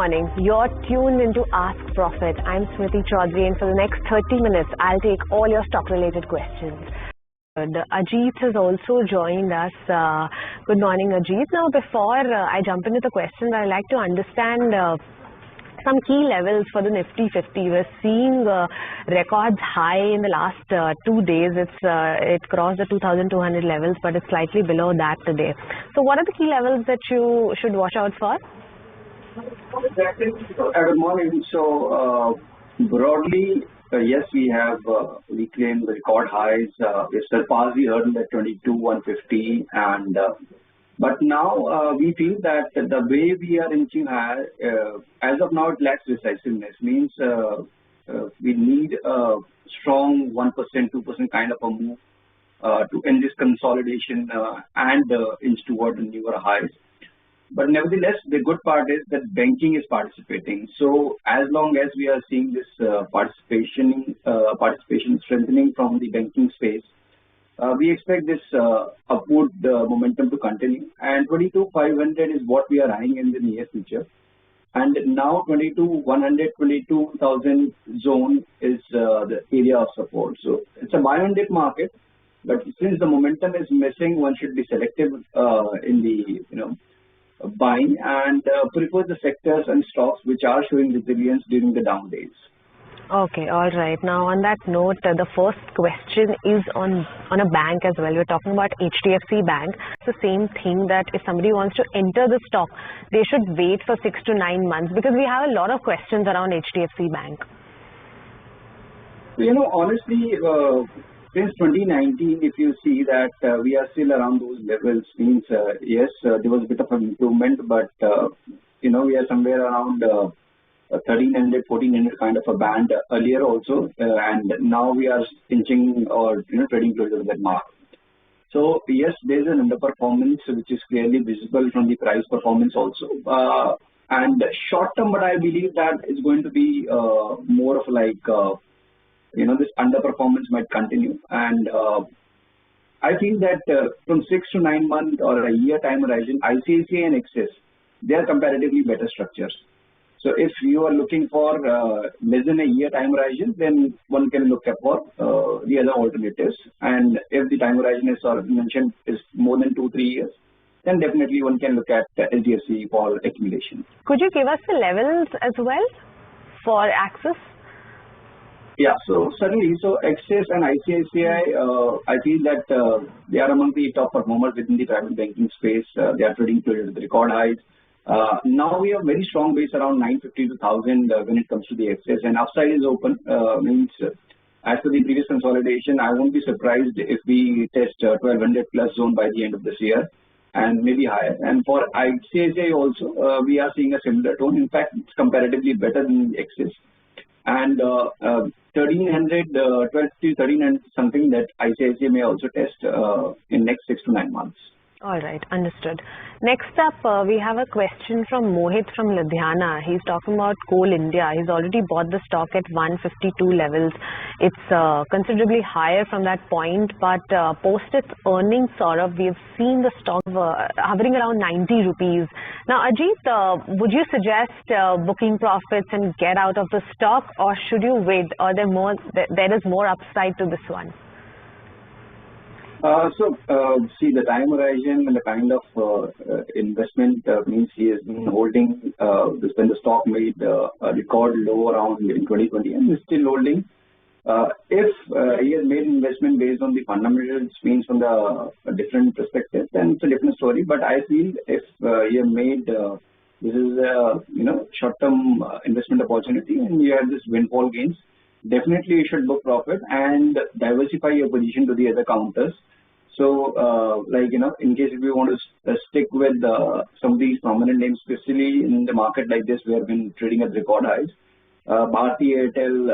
morning. You're tuned into Ask Profit. I'm Smriti Chaudhary, and for the next 30 minutes, I'll take all your stock-related questions. Ajit has also joined us. Good morning, Ajit. Now, before I jump into the questions, I'd like to understand some key levels for the Nifty 50. We're seeing records high in the last 2 days. It crossed the 2,200 levels, but it's slightly below that today. So what are the key levels that you should watch out for? Good morning. So broadly, yes, we have reclaimed the record highs. We surpassed the hurdle at 22,150, and but now we feel that the way we are inching higher, as of now, it lacks decisiveness. Means we need a strong 1%, 2% kind of a move to end this consolidation and inch toward the newer highs. But nevertheless, the good part is that banking is participating. So as long as we are seeing this participation strengthening from the banking space, we expect this upward momentum to continue. And 22,500 is what we are eyeing in the near future. And now 22,100, 22,000 zone is the area of support. So it's a buy and dip market. But since the momentum is missing, one should be selective in the buying and prefer the sectors and stocks which are showing resilience during the down days. Okay, all right. Now, on that note, the first question is on a bank as well. We're talking about HDFC Bank. It's the same thing that if somebody wants to enter the stock, they should wait for 6 to 9 months, because we have a lot of questions around HDFC Bank. Honestly, since 2019, if you see that we are still around those levels, means yes, there was a bit of an improvement, but we are somewhere around 1,300, 1,400 kind of a band earlier also, and now we are inching or trading closer to that mark. So yes, there is an underperformance which is clearly visible from the price performance also, and short term, but I believe that is going to be more of like this underperformance might continue, and I feel that from 6 to 9 months or a year time horizon, ICICI and Axis, they are comparatively better structures. So if you are looking for less than a year time horizon, then one can look at for the other alternatives. And if the time horizon is sort of mentioned is more than 2-3 years, then definitely one can look at HDFC for accumulation. Could you give us the levels as well for Axis? Yeah, so certainly. So Axis and ICICI, I feel that they are among the top performers within the private banking space. They are trading closer to the record highs. Now we have very strong base around 950 to 1,000 when it comes to the Axis, and upside is open. Means as per the previous consolidation, I won't be surprised if we test 1,200 plus zone by the end of this year, and maybe higher. And for ICICI also, we are seeing a similar tone. In fact, it's comparatively better than the Axis. And 1,300, 1,250, 1,300 something that ICICI may also test in next 6 to 9 months. All right, understood. Next up, we have a question from Mohit from Ludhiana. He's talking about Coal India. He's already bought the stock at 152 levels. It's considerably higher from that point, but post its earnings, we have seen the stock hovering around 90 rupees. Now, Ajit, would you suggest booking profits and get out of the stock, or should you wait, or there is more upside to this one? See, the time horizon and the kind of investment means he has been holding when the stock made a record low around in 2020 and is still holding. If he has made investment based on the fundamentals, means from the different perspective, then it's a different story. But I feel if he has made this is a short-term investment opportunity and you have this windfall gains, definitely you should book profit and diversify your position to the other counters. So, in case if you want to stick with some of these prominent names, especially in the market like this, we have been trading at record highs. Bharti Airtel,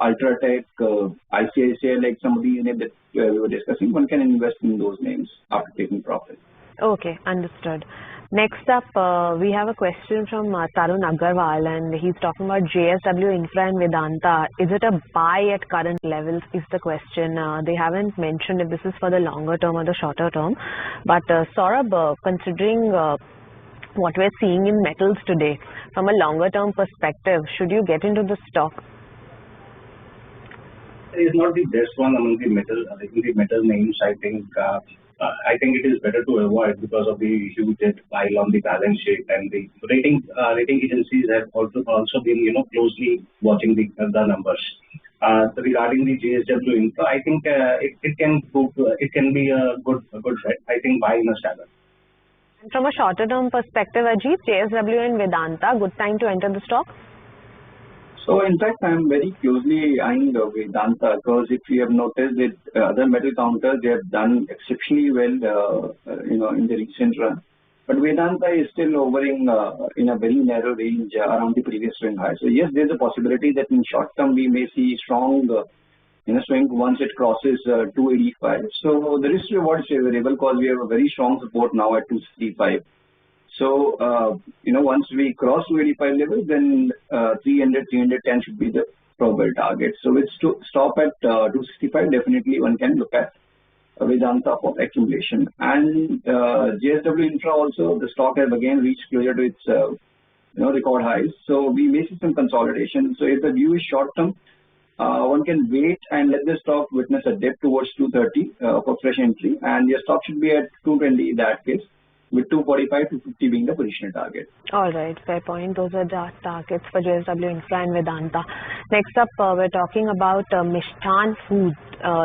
Ultratech, ICICI, like some of these names that we were discussing, one can invest in those names after taking profit. Okay, understood. Next up, we have a question from Tarun Agarwal, and he's talking about JSW Infra and Vedanta. Is it a buy at current levels is the question. They haven't mentioned if this is for the longer term or the shorter term. But Saurabh, considering what we're seeing in metals today. From a longer term perspective, should you get into the stock? It is not the best one among the metal names. I think it is better to avoid because of the huge debt pile on the balance sheet, and the rating agencies have also been closely watching the numbers. Regarding the JSW Infra, I think it can be a good bet. I think buy must happen. And from a shorter term perspective, Ajit, JSW and Vedanta, good time to enter the stock? So in fact, I'm very closely eyeing Vedanta, because if you have noticed that other metal counters, they have done exceptionally well, in the recent run. But Vedanta is still hovering in a very narrow range around the previous swing high. So yes, there's a possibility that in short term we may see strong swing once it crosses 285. So the risk reward is favorable because we have a very strong support now at 265. So once we cross 285 levels, then 300, 310 should be the probable target. So with stop at 265, definitely one can look at Vedanta for accumulation. And JSW Infra also, the stock has again reached closer to its record highs. So we may see some consolidation. So if the view is short term, one can wait and let the stock witness a dip towards 230 for fresh entry, and your stock should be at 220 in that case, with 245 to 50 being the positional target. All right, fair point. Those are the targets for JSW Infra and Vedanta. Next up, we're talking about Mishra Food.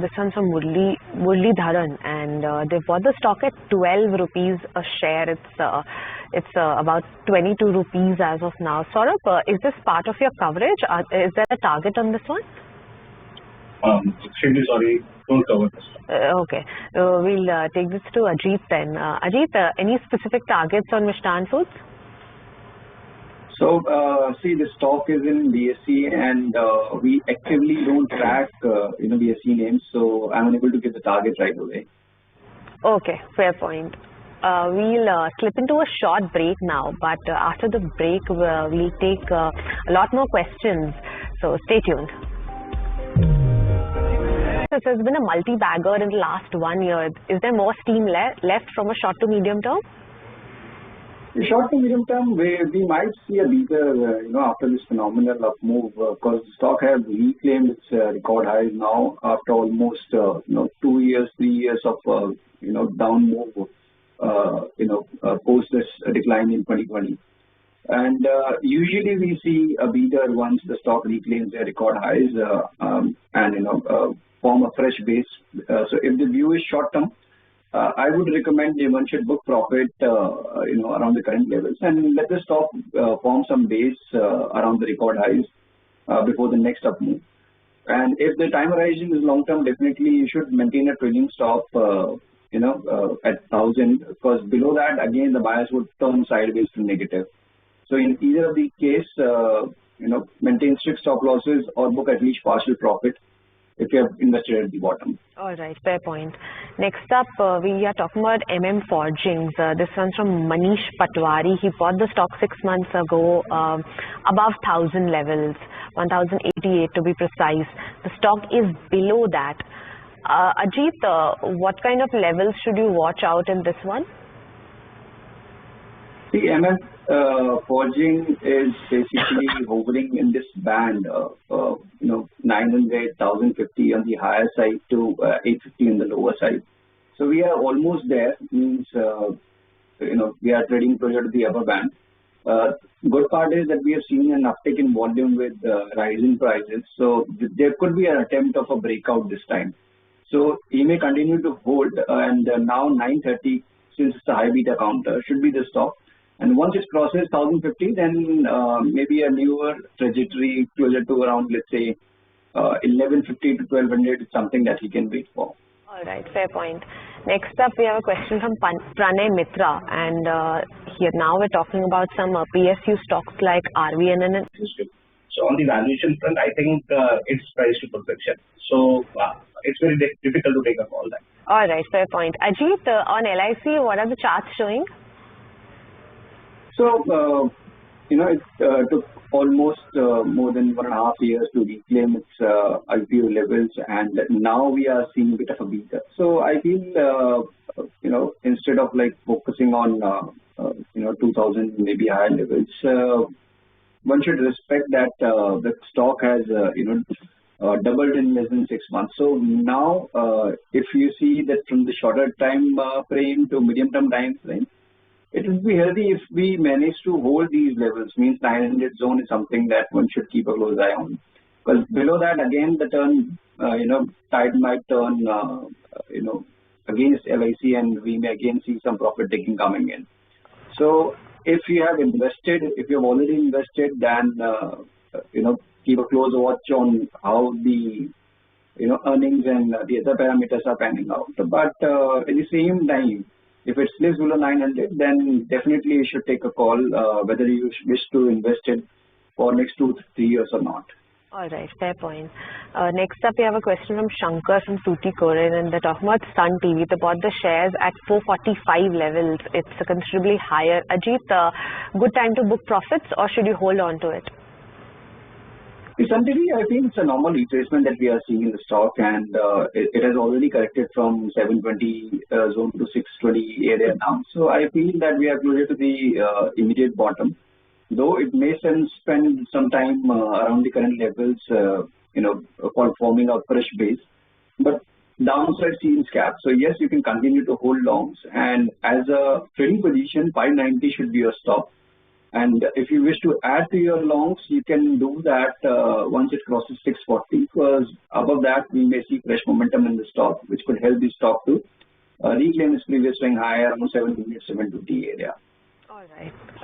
This one's from Muralidharan, and they bought the stock at 12 rupees a share. It's about 22 rupees as of now. Saurabh, is this part of your coverage? Is there a target on this one? Extremely sorry, don't cover this. Okay, we'll take this to Ajit then. Ajit, any specific targets on Mishra Foods? So, see, the stock is in BSE, and we actively don't track, BSE names, so I'm unable to give the target right away. Okay, fair point. We'll slip into a short break now, but after the break, we'll take a lot more questions, so stay tuned. This has been a multi-bagger in the last 1 year. Is there more steam left from a short to medium term? In short to medium term, we might see a bigger, after this phenomenal up move, because the stock has reclaimed its record highs now after almost, 2 years, 3 years of, down move, post this decline in 2020. And usually we see a bigger once the stock reclaims their record highs and, form a fresh base. So if the view is short term, I would recommend one should book profit, around the current levels and let the stock form some base around the record highs before the next up move. And if the time horizon is long term, definitely you should maintain a trailing stop, at 1000, because below that again the bias would turn sideways to negative. So in either of the case, maintain strict stop losses or book at least partial profit if you have invested at the bottom. All right, fair point. Next up, we are talking about Forgings. This one's from Manish Patwari. He bought the stock 6 months ago above 1000 levels, 1088 to be precise. The stock is below that. Ajit, what kind of levels should you watch out in this one? See, Forging is basically hovering in this band of 900, 1050 on the higher side to 850 on the lower side. So we are almost there. Means we are trading closer to the upper band. Good part is that we have seen an uptick in volume with rising prices. So there could be an attempt of a breakout this time. So he may continue to hold, and now 930, since it's a high beta counter, should be the stop. And once it crosses 1050, then maybe a newer trajectory closer to around, let's say, 1150 to 1200 is something that he can wait for. All right, fair point. Next up, we have a question from Pranay Mitra, and here now we're talking about some PSU stocks like RVN and. So on the valuation front, I think it's priced to perfection. So it's very difficult to take a call there. All right, fair point. Ajit, on LIC, what are the charts showing? So, it took almost more than 1.5 years to reclaim its IPO levels, and now we are seeing a bit of a beta. So I feel, instead of like focusing on 2000, maybe higher levels, one should respect that the stock has doubled in less than 6 months. So now, if you see that from the shorter time frame to medium term time frame, it would be healthy if we manage to hold these levels. Means 900 zone is something that one should keep a close eye on. Because below that, again, the turn, tide might turn, against LIC, and we may again see some profit taking coming in. So if you have invested, if you have already invested, then keep a close watch on how the earnings and the other parameters are panning out. But at the same time, if it slips below 900, then definitely you should take a call whether you wish to invest it for next 2 to 3 years or not. All right, fair point. Next up, we have a question from Shankar from Tuticorin, and they're talking about Sun TV. They bought the shares at 445 levels. It's considerably higher. Ajit, good time to book profits, or should you hold on to it? Sun TV, I think it's a normal retracement that we are seeing in the stock, and it has already corrected from 720 zone to 620 area now. So I feel that we are closer to the immediate bottom. Though it may spend some time around the current levels, for forming a fresh base, but downside seems capped. So yes, you can continue to hold longs, and as a trading position, 590 should be your stop. And if you wish to add to your longs, you can do that once it crosses 640, because above that we may see fresh momentum in the stock, which could help the stock to reclaim its previous swing higher around 720 area.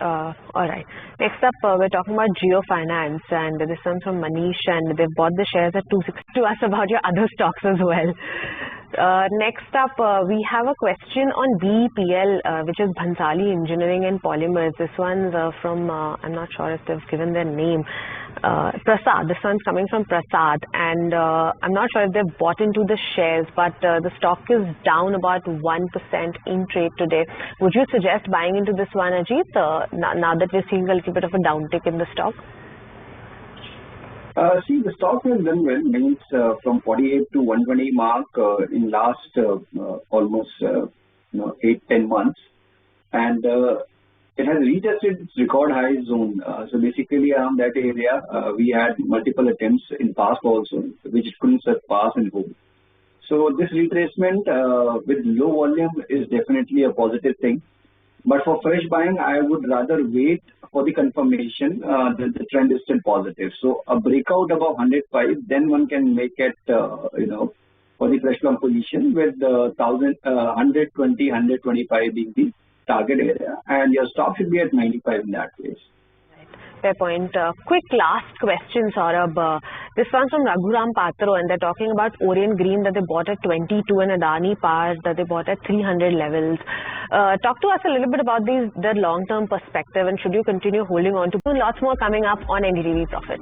All right. Next up, we're talking about Geo Finance, and this one's from Manish, and they've bought the shares at 260. To us about your other stocks as well. Next up, we have a question on BEPL, which is Bhansali Engineering and Polymers. This one's from, I'm not sure if they've given their name, Prasad. This one's coming from Prasad, and I'm not sure if they've bought into the shares, but the stock is down about 1% in trade today. Would you suggest buying into this one, Ajit, now that we're seeing a little bit of a downtick in the stock? See, the stock has done well, means from 48 to 120 mark in last almost 8-10 months, and it has retested its record high zone. So basically around that area, we had multiple attempts in past also, which it couldn't surpass and hold. So this retracement with low volume is definitely a positive thing. But for fresh buying, I would rather wait for the confirmation that the trend is still positive. So a breakout above 105, then one can make it, for the fresh long position with 120, 125 being the target area, and your stop should be at 95 in that case. Fair point. Quick last question, Saurabh. This one's from Raghuram Patro, and they're talking about Orient Green that they bought at 22 and Adani Power that they bought at 300 levels. Talk to us a little bit about their long-term perspective, and should you continue holding on to? Lots more coming up on NDTV Profit.